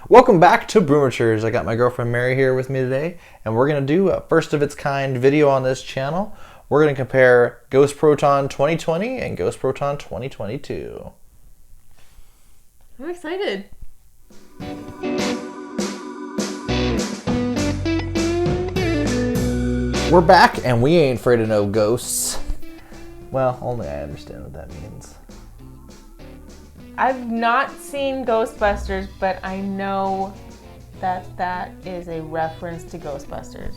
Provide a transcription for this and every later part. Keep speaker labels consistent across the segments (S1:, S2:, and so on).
S1: Welcome back to Brewmatures. I got my girlfriend Mary here with me today, and we're going to do a first of its kind video on this channel. We're going to compare Ghost Proton 2020 and Ghost Proton 2022.
S2: I'm excited.
S1: We're back, and we ain't afraid of no ghosts. Well, only I understand what that means.
S2: I've not seen Ghostbusters, but I know that that is a reference to Ghostbusters.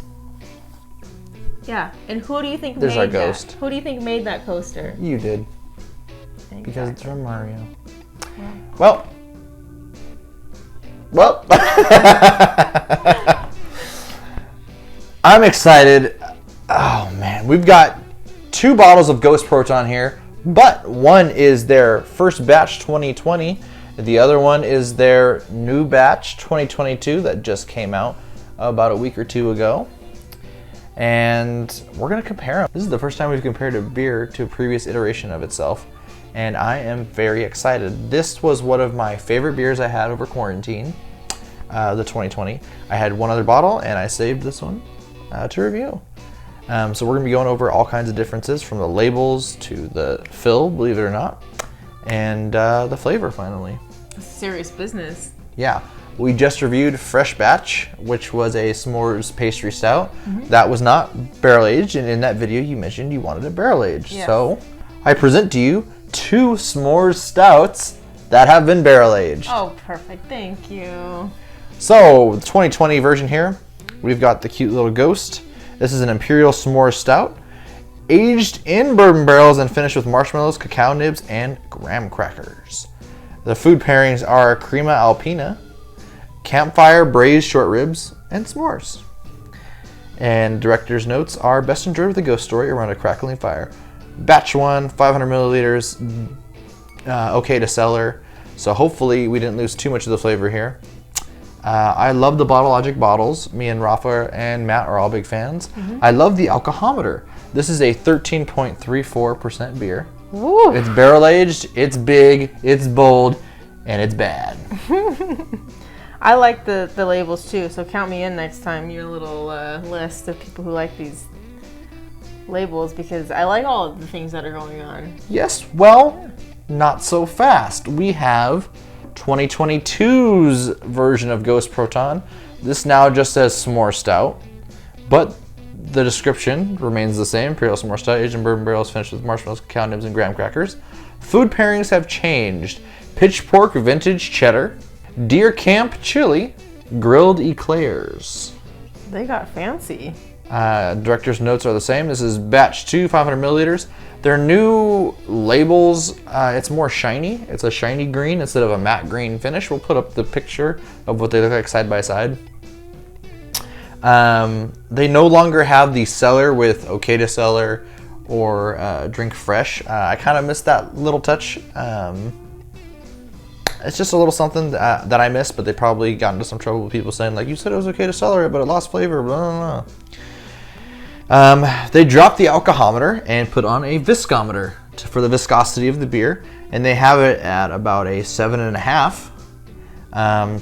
S2: Yeah, and who do you think
S1: There's
S2: made
S1: our ghost.
S2: that? Who do you think made that coaster?
S1: You did.
S2: Exactly.
S1: Because it's from Mario.
S2: Yeah.
S1: Well. I'm excited. Oh man, we've got 2 bottles of Ghost Proton here, but one is their first batch 2020. The other one is their new batch 2022 that just came out about a week or 2 ago. And we're gonna compare them. This is the first time we've compared a beer to a previous iteration of itself, and I am very excited. This was one of my favorite beers I had over quarantine, the 2020. I had one other bottle, and I saved this one to review. So we're gonna be going over all kinds of differences, from the labels to the fill, believe it or not, and the flavor finally.
S2: Serious business.
S1: Yeah, we just reviewed Fresh Batch, which was a s'mores pastry stout. That was not barrel aged, and in that video you mentioned you wanted it barrel aged.
S2: Yes.
S1: So I present to you 2 s'mores stouts that have been barrel aged.
S2: Oh, perfect. Thank you.
S1: So the 2020 version here, we've got the cute little ghost. This is an Imperial S'mores Stout, aged in bourbon barrels and finished with marshmallows, cacao nibs, and graham crackers. The food pairings are crema alpina, campfire braised short ribs, and s'mores. And director's notes are best enjoyed with a ghost story around a crackling fire. Batch 1, 500 milliliters, okay to cellar. So hopefully we didn't lose too much of the flavor here. I love the Bottle Logic bottles. Me and Rafa and Matt are all big fans. I love the alcohometer. This is a 13.34% beer.
S2: Woo.
S1: It's barrel aged, it's big, it's bold, and it's bad.
S2: I like the labels too, so count me in next time. Your little list of people who like these labels, because I like all of the things that are going on.
S1: Yes, well, not so fast. We have 2022's version of Ghost Proton. This now just says S'more Stout, but the description remains the same. Imperial S'more Stout, aged in bourbon barrels, finished with marshmallows, cacao nibs, and graham crackers. Food pairings have changed. Pitchfork Vintage Cheddar, Deer Camp Chili, Grilled Eclairs.
S2: They got fancy.
S1: Director's notes are the same. This is batch 2, 500 milliliters. Their new labels, it's more shiny. It's a shiny green instead of a matte green finish. We'll put up the picture of what they look like side by side. They no longer have the cellar with okay to cellar or drink fresh. I kind of missed that little touch. It's just a little something that I missed, but they probably got into some trouble with people saying, like, you said it was okay to cellar it, but it lost flavor, blah, blah, blah. They dropped the alcohometer and put on a viscometer for the viscosity of the beer, and they have it at about a 7.5.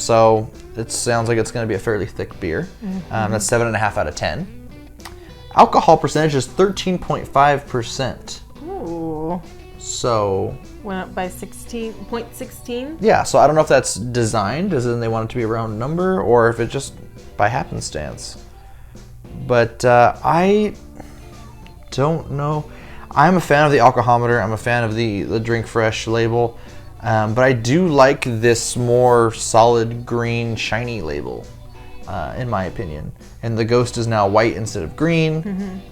S1: So it sounds like it's going to be a fairly thick beer. That's 7.5 out of 10. Alcohol percentage is 13.5%.
S2: Ooh.
S1: So
S2: Went up by 0.16.
S1: yeah, so I don't know if that's designed, as in they want it to be a round number, or if it's just by happenstance. But I don't know. I'm a fan of the alcohometer. I'm a fan of the Drink Fresh label. But I do like this more solid green, shiny label, in my opinion. And the Ghost is now white instead of green.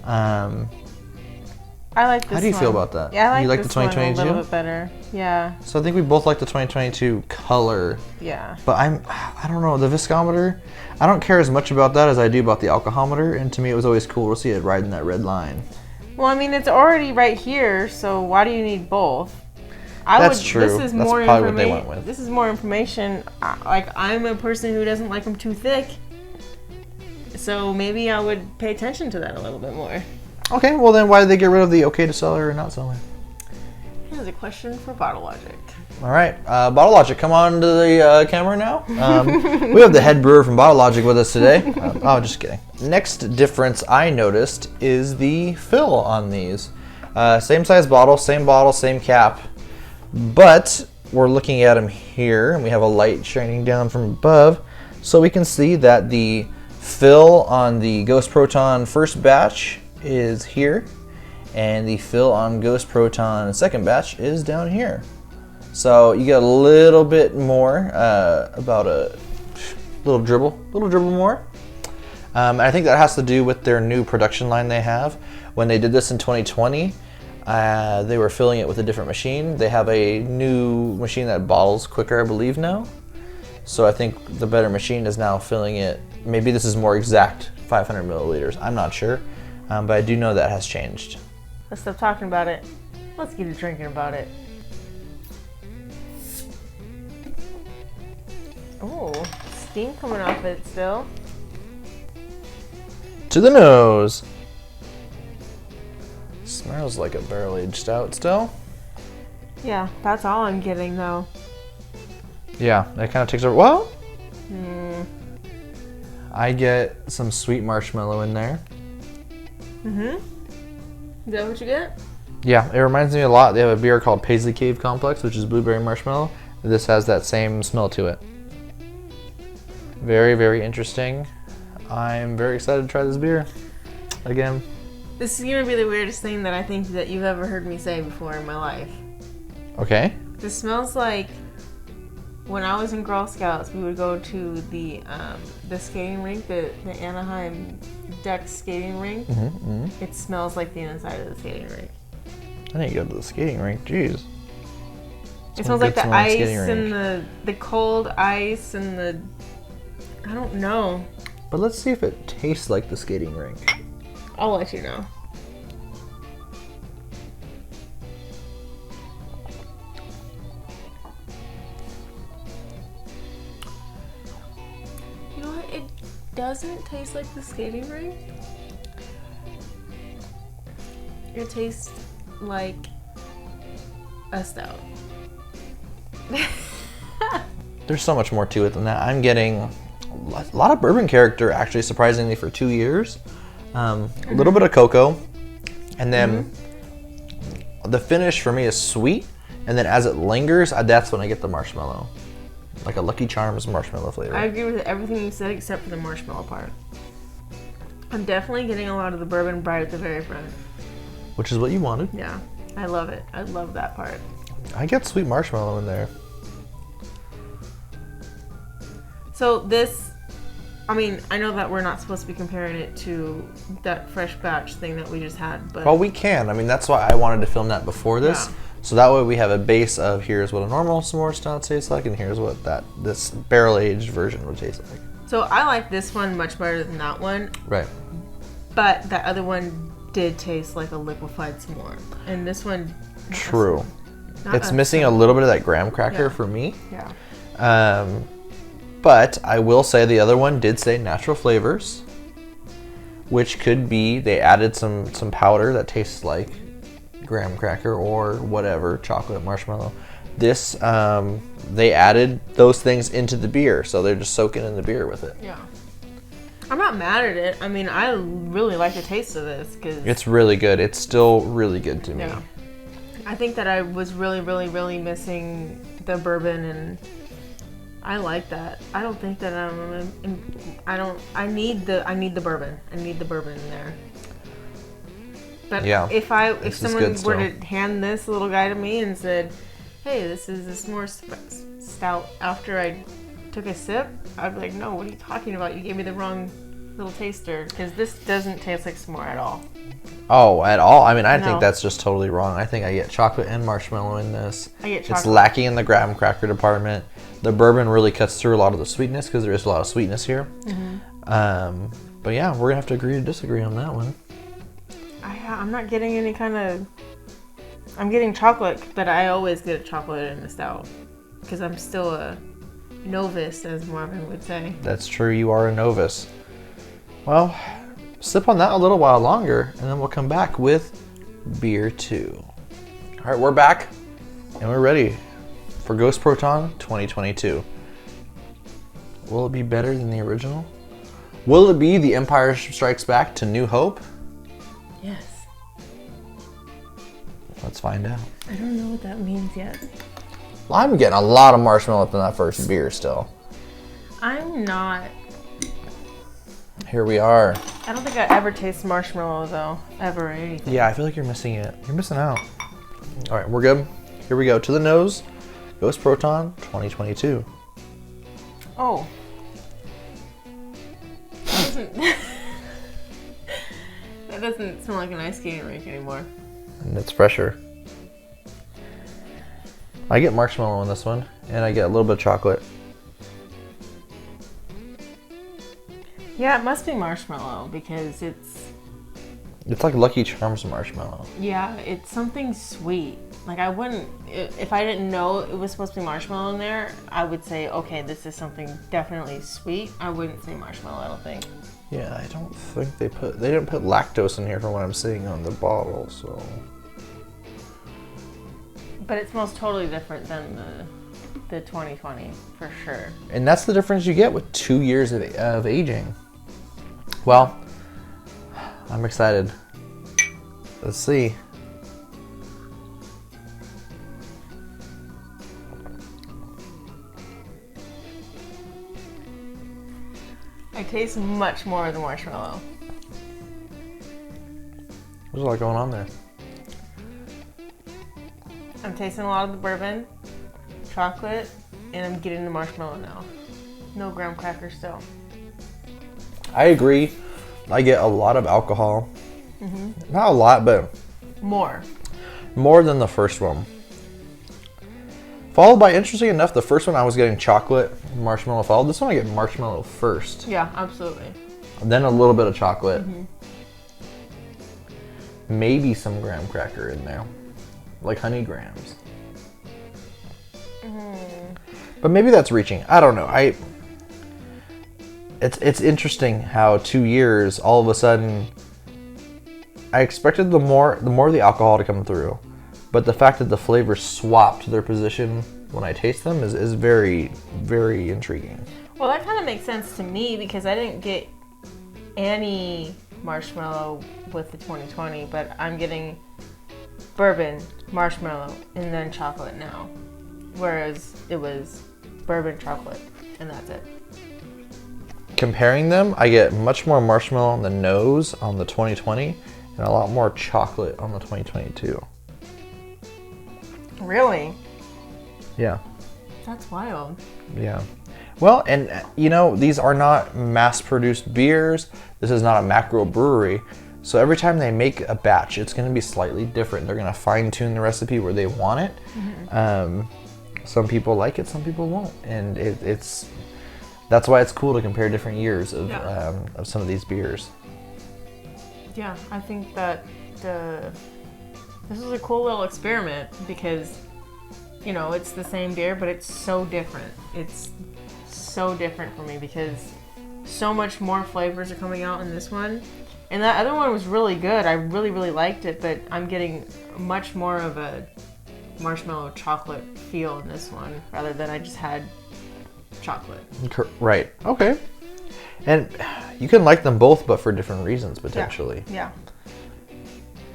S2: I like this one.
S1: How do you feel about that?
S2: Yeah, I like,
S1: you like
S2: this
S1: the 2022?
S2: one a little bit better. Yeah.
S1: So I think we both like the 2022 color.
S2: Yeah.
S1: But I don't know, the viscometer, I don't care as much about that as I do about the alcohometer, and to me it was always cool to see it riding that red line.
S2: Well, I mean, it's already right here, so why do you need both?
S1: That's true.
S2: This is
S1: That's
S2: more
S1: probably what they went with.
S2: This is more information. Like, I'm a person who doesn't like them too thick, so maybe I would pay attention to that a little bit more.
S1: Okay, well then why did they get rid of the okay to cellar or not cellar?
S2: Here's a question for Bottle Logic.
S1: All right, Bottle Logic, come on to the camera now. We have the head brewer from Bottle Logic with us today. Oh, just kidding. Next difference I noticed is the fill on these. Same size bottle, same cap, but we're looking at them here, and we have a light shining down from above, so we can see that the fill on the Ghost Proton first batch is here, and the fill on Ghost Proton second batch is down here. So you get a little bit more, about a little dribble more. I think that has to do with their new production line they have. When they did this in 2020, they were filling it with a different machine. They have a new machine that bottles quicker, I believe now. So I think the better machine is now filling it. Maybe this is more exact, 500 milliliters. I'm not sure, but I do know that has changed.
S2: Let's stop talking about it. Let's get to drinking about it. Oh, steam coming off it still.
S1: To the nose. Smells like a barrel-aged stout still.
S2: Yeah, that's all I'm getting though.
S1: Yeah, that kind of takes over. Well, I get some sweet marshmallow in there.
S2: Is that what you get?
S1: Yeah, it reminds me a lot. They have a beer called Paisley Cave Complex, which is blueberry marshmallow. This has that same smell to it. Very, very interesting. I'm very excited to try this beer again.
S2: This is gonna be the weirdest thing that I think that you've ever heard me say before in my life.
S1: Okay.
S2: This smells like when I was in Girl Scouts, we would go to the skating rink, the Anaheim Ducks skating rink. It smells like the inside of the skating rink.
S1: I need to go to the skating rink. Jeez.
S2: It smells like the ice and the cold ice and the, I don't know.
S1: But let's see if it tastes like the skating rink.
S2: I'll let you know. You know what? It doesn't taste like the skating rink. It tastes like a stout.
S1: There's so much more to it than that. I'm getting a lot of bourbon character, actually, surprisingly, for 2 years. A little bit of cocoa, and then the finish for me is sweet, and then as it lingers, that's when I get the marshmallow. Like a Lucky Charms marshmallow flavor.
S2: I agree with everything you said except for the marshmallow part. I'm definitely getting a lot of the bourbon right at the very front.
S1: Which is what you wanted.
S2: Yeah, I love it. I love that part.
S1: I get sweet marshmallow in there.
S2: So this, I mean, I know that we're not supposed to be comparing it to that fresh batch thing that we just had, but...
S1: Well, we can. I mean, that's why I wanted to film that before this. Yeah. So that way we have a base of here's what a normal s'more stout tastes like, and here's what this barrel-aged version would taste like.
S2: So I like this one much better than that one.
S1: Right.
S2: But that other one did taste like a liquefied s'more. And this one...
S1: True. It's missing a little bit of that graham cracker for me.
S2: Yeah.
S1: But I will say the other one did say natural flavors, which could be they added some powder that tastes like graham cracker or whatever, chocolate, marshmallow. This, they added those things into the beer, so they're just soaking in the beer with it.
S2: Yeah. I'm not mad at it. I mean, I really like the taste of this.
S1: It's really good. It's still really good to me.
S2: Yeah. I think that I was really, really, really missing the bourbon, and I like that. I don't think that I need the bourbon. I need the bourbon in there. But
S1: yeah,
S2: if someone were to hand this little guy to me and said, hey, this is a s'more stout, after I took a sip, I'd be like, no, what are you talking about? You gave me the wrong little taster, because this doesn't taste like s'more at all.
S1: Oh, at all? I mean, I think that's just totally wrong. I think I get chocolate and marshmallow in this.
S2: I get chocolate.
S1: It's lacking in the graham cracker department. The bourbon really cuts through a lot of the sweetness, because there is a lot of sweetness here. But yeah, we're going to have to agree to disagree on that one.
S2: I'm not getting any kind of... I'm getting chocolate, but I always get a chocolate in the stout, because I'm still a novice, as Marvin would say.
S1: That's true, you are a novice. Well, sip on that a little while longer, and then we'll come back with beer 2. All right, we're back, and we're ready for Ghost Proton 2022. Will it be better than the original? Will it be The Empire Strikes Back to New Hope?
S2: Yes.
S1: Let's find out.
S2: I don't know what that means yet.
S1: I'm getting a lot of marshmallow from that first beer still.
S2: I'm not.
S1: Here we are.
S2: I don't think I ever taste marshmallow though, ever or anything.
S1: Yeah, I feel like you're missing it. You're missing out. All right, we're good. Here we go. To the nose. Ghost Proton 2022.
S2: Oh. That doesn't smell like an ice skating rink anymore.
S1: And it's fresher. I get marshmallow in this one, and I get a little bit of chocolate.
S2: Yeah, it must be marshmallow because it's
S1: like Lucky Charms marshmallow.
S2: yeah, it's something sweet. Like I wouldn't, if I didn't know it was supposed to be marshmallow in there, I would say, okay, this is something definitely sweet. I wouldn't say marshmallow, I don't think.
S1: Yeah, I don't think they didn't put lactose in here from what I'm seeing on the bottle, so.
S2: But it smells totally different than the 2020 for sure.
S1: And that's the difference you get with 2 years of aging. Well, I'm excited. Let's see.
S2: I taste much more of the marshmallow.
S1: There's a lot going on there.
S2: I'm tasting a lot of the bourbon, chocolate, and I'm getting the marshmallow now. No graham crackers still.
S1: I agree. I get a lot of alcohol. Mm-hmm. Not a lot, but
S2: more
S1: than the first one. Followed by, interesting enough, the first one I was getting chocolate, marshmallow followed. This one I get marshmallow first.
S2: Yeah, absolutely.
S1: Then a little bit of chocolate. Mm-hmm. Maybe some graham cracker in there. Like honey grams. Mm. But maybe that's reaching. I don't know. It's interesting how 2 years, all of a sudden, I expected the more of the alcohol to come through. But the fact that the flavors swapped their position when I taste them is very, very intriguing.
S2: Well, that kind of makes sense to me because I didn't get any marshmallow with the 2020, but I'm getting bourbon, marshmallow, and then chocolate now. Whereas it was bourbon, chocolate, and that's it.
S1: Comparing them, I get much more marshmallow on the nose on the 2020 and a lot more chocolate on the 2022.
S2: Really?
S1: Yeah.
S2: That's wild.
S1: Yeah. Well, and these are not mass-produced beers. This is not a macro brewery. So every time they make a batch, it's going to be slightly different. They're going to fine-tune the recipe where they want it. Mm-hmm. Some people like it, some people won't. And that's why it's cool to compare different years of some of these beers. Yeah,
S2: I think that this is a cool little experiment because, it's the same beer, but it's so different. It's so different for me because so much more flavors are coming out in this one. And that other one was really good. I really, really liked it, but I'm getting much more of a marshmallow chocolate feel in this one rather than I just had chocolate.
S1: Right. Okay. And you can like them both, but for different reasons, potentially.
S2: Yeah.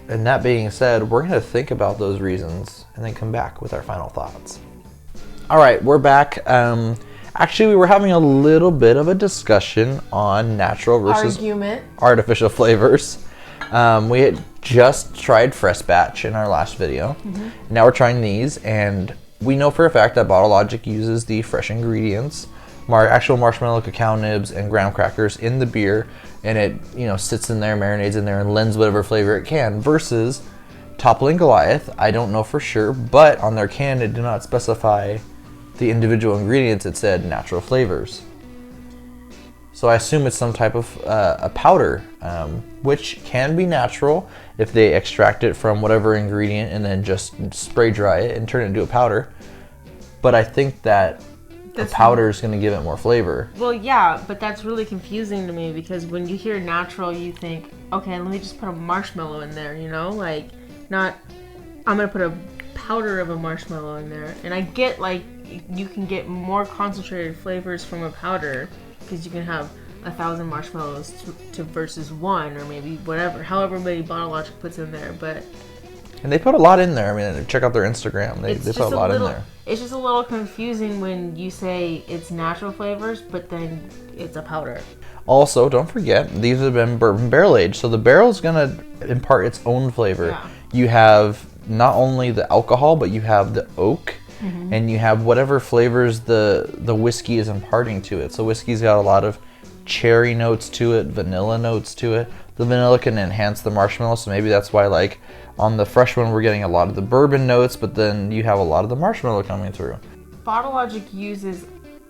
S1: And that being said, we're going to think about those reasons and then come back with our final thoughts. All right, we're back. Actually, we were having a little bit of a discussion on natural versus artificial flavors. We had just tried Fresh Batch in our last video. Mm-hmm. Now we're trying these, and we know for a fact that Bottle Logic uses the fresh ingredients, actual marshmallow, cacao nibs, and graham crackers in the beer, and it sits in there, marinades in there, and lends whatever flavor it can. Versus Toppling Goliath, I don't know for sure, but on their can it did not specify the individual ingredients. It said natural flavors. So I assume it's some type of a powder, which can be natural if they extract it from whatever ingredient and then just spray dry it and turn it into a powder. But I think that the powder is going to give it more flavor.
S2: Well, yeah, but that's really confusing to me because when you hear natural, you think, okay, let me just put a marshmallow in there, like not, I'm going to put a powder of a marshmallow in there. And I get like you can get more concentrated flavors from a powder because you can have 1,000 marshmallows to versus one, or maybe whatever, however many Bottle Logic puts in there. But
S1: and they put a lot in there. I mean, check out their Instagram. They put a lot in there.
S2: It's just a little confusing when you say it's natural flavors, but then it's a powder.
S1: Also, don't forget, these have been bourbon barrel aged, so the barrel's gonna impart its own flavor.
S2: Yeah.
S1: You have not only the alcohol, but you have the oak, and you have whatever flavors the whiskey is imparting to it. So whiskey's got a lot of cherry notes to it, vanilla notes to it. The vanilla can enhance the marshmallow, so maybe that's why, like, on the fresh one, we're getting a lot of the bourbon notes, but then you have a lot of the marshmallow coming through.
S2: Bottle Logic uses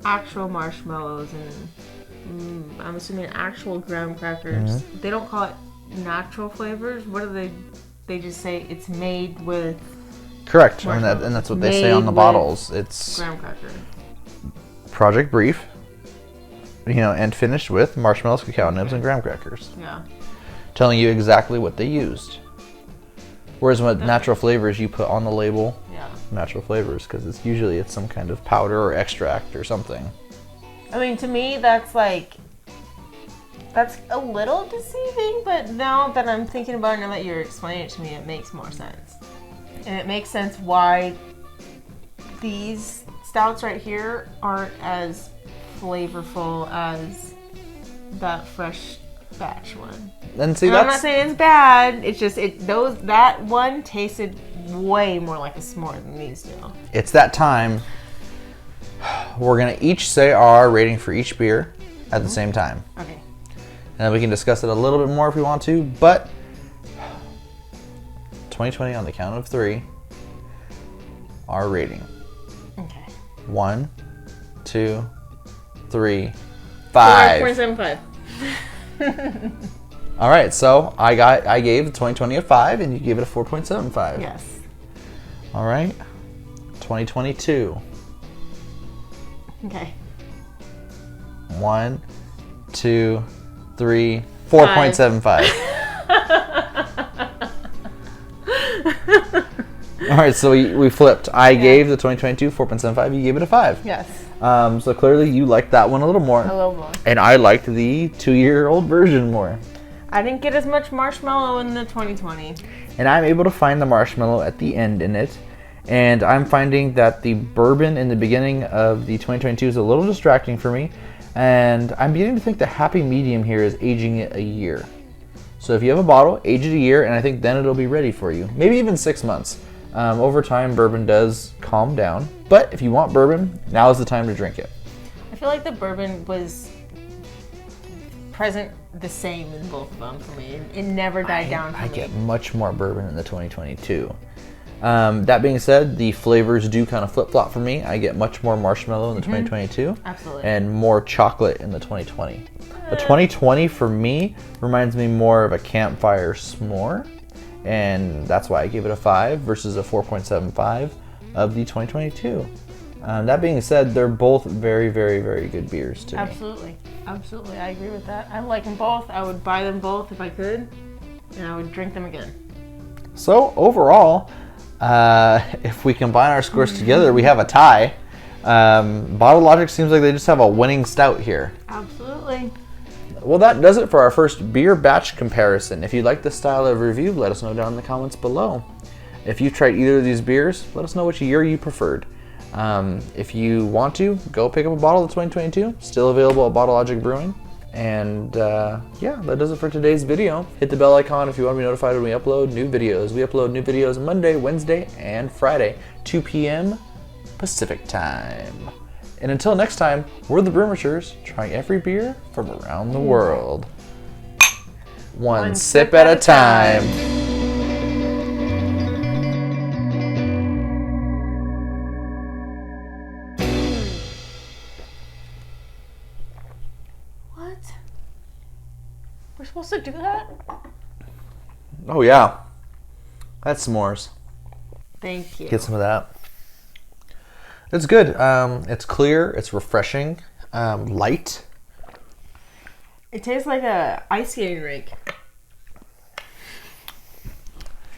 S2: actual marshmallows and I'm assuming actual graham crackers. They don't call it natural flavors. What do they? They just say it's made with.
S1: Correct, and that's what they say on the bottles. It's
S2: graham cracker.
S1: Project Brief, and finished with marshmallows, cacao nibs, and graham crackers.
S2: Yeah.
S1: Telling you exactly what they used. Whereas with natural flavors, you put on the label natural flavors because it's usually some kind of powder or extract or something.
S2: I mean, to me, that's a little deceiving, but now that I'm thinking about it, now that you're explaining it to me, it makes more sense. And it makes sense why these stouts right here aren't as flavorful as that fresh batch one.
S1: And see,
S2: I'm not saying it's bad. It's just that one tasted way more like a s'more than these do.
S1: It's that time. We're gonna each say our rating for each beer at the same time.
S2: Okay.
S1: And then we can discuss it a little bit more if we want to, but 2020 on the count of 3, our rating.
S2: Okay.
S1: 1, 2, 3, 5.
S2: 4.75.
S1: All right, so I gave the 2020 a 5, and you gave it a 4.75.
S2: Yes.
S1: All right, 2022.
S2: Okay.
S1: 1, 2, 3, 4.75. All right, so we flipped. I gave the 2022 4.75. You gave it a 5.
S2: Yes.
S1: So clearly you liked that one a little more.
S2: A little more.
S1: And I liked the 2-year-old version more.
S2: I didn't get as much marshmallow in the 2020.
S1: And I'm able to find the marshmallow at the end in it. And I'm finding that the bourbon in the beginning of the 2022 is a little distracting for me. And I'm beginning to think the happy medium here is aging it a year. So if you have a bottle, age it a year, and I think then it'll be ready for you. Maybe even 6 months. Over time, bourbon does calm down. But if you want bourbon, now is the time to drink it.
S2: I feel like the bourbon was present the same in both of them for me. It never died down for me.
S1: I get much more bourbon in the 2022. That being said, the flavors do kind of flip-flop for me. I get much more marshmallow in the 2022.
S2: Absolutely.
S1: And more chocolate in the 2020. The 2020 for me reminds me more of a campfire s'more. And that's why I gave it a 5 versus a 4.75 of the 2022. That being said, they're both very, very, very good beers to me.
S2: Absolutely. Absolutely. I agree with that. I like them both. I would buy them both if I could. And I would drink them again.
S1: So overall, if we combine our scores together, we have a tie. Bottle Logic seems like they just have a winning stout here.
S2: Absolutely.
S1: Well, that does it for our first beer batch comparison. If you like this style of review, let us know down in the comments below. If you've tried either of these beers, let us know which year you preferred. If you want to, go pick up a bottle of 2022. Still available at Bottle Logic Brewing. And yeah, that does it for today's video. Hit the bell icon if you want to be notified when we upload new videos. We upload new videos Monday, Wednesday, and Friday, 2 p.m. Pacific time. And until next time, we're the Brewmachers, trying every beer from around the world. One sip at a time.
S2: What? We're supposed to do that?
S1: Oh yeah, that's s'mores.
S2: Thank you.
S1: Get some of that. It's good. It's clear. It's refreshing. Light.
S2: It tastes like a ice skating rink.